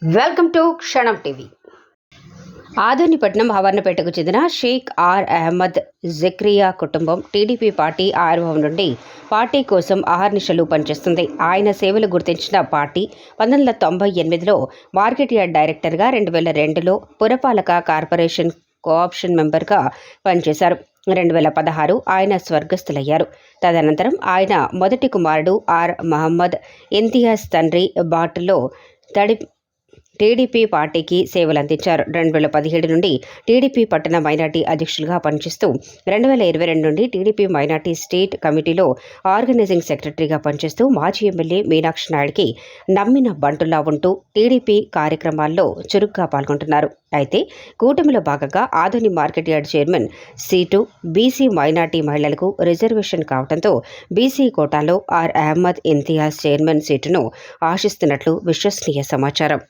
Welcome to క్షణం TV. ఆదోనిపట్నం హవర్నపేటకు చెందిన Sheikh are Ahmed Zakriya కుటుంబం టీడీపీ పార్టీ ఆవిర్భావం నుండి పార్టీ కోసం అహర్నిశలు పనిచేస్తుంది. ఆయన సేవలు గుర్తించిన పార్టీ 1998లో మార్కెట్ యార్డ్ డైరెక్టర్గా, 2002లో పురపాలక కార్పొరేషన్ కోఆప్షన్ మెంబర్గా పనిచేశారు. 2016 ఆయన స్వర్గస్థులయ్యారు. తదనంతరం ఆయన మొదటి కుమారుడు ఆర్ మహమ్మద్ ఇంతియాజ్ తండ్రి బాటలో టీడీపీ పార్టీకి సేవలందించారు. 2017 నుండి టీడీపీ పట్టణ మైనార్టీ అధ్యక్షులుగా పనిచేస్తూ 2022 నుండి టీడీపీ మైనార్టీ స్టేట్ కమిటీలో ఆర్గనైజింగ్ సెక్రటరీగా పనిచేస్తూ మాజీ ఎమ్మెల్యే మీనాక్షి నాయుడికి నమ్మిన బంటులా ఉంటూ టీడీపీ కార్యక్రమాల్లో చురుగ్గా పాల్గొంటున్నారు. అయితే కూటమిలో భాగంగా Adoni market yard chairman seat BC minority మహిళలకు రిజర్వేషన్ కావడంతో బీసీ కోటాలో ఆర్ అహ్మద్ ఇంతియాజ్ చైర్మన్ సీటును ఆశిస్తున్నట్లు విశ్వసనీయ సమాచారం.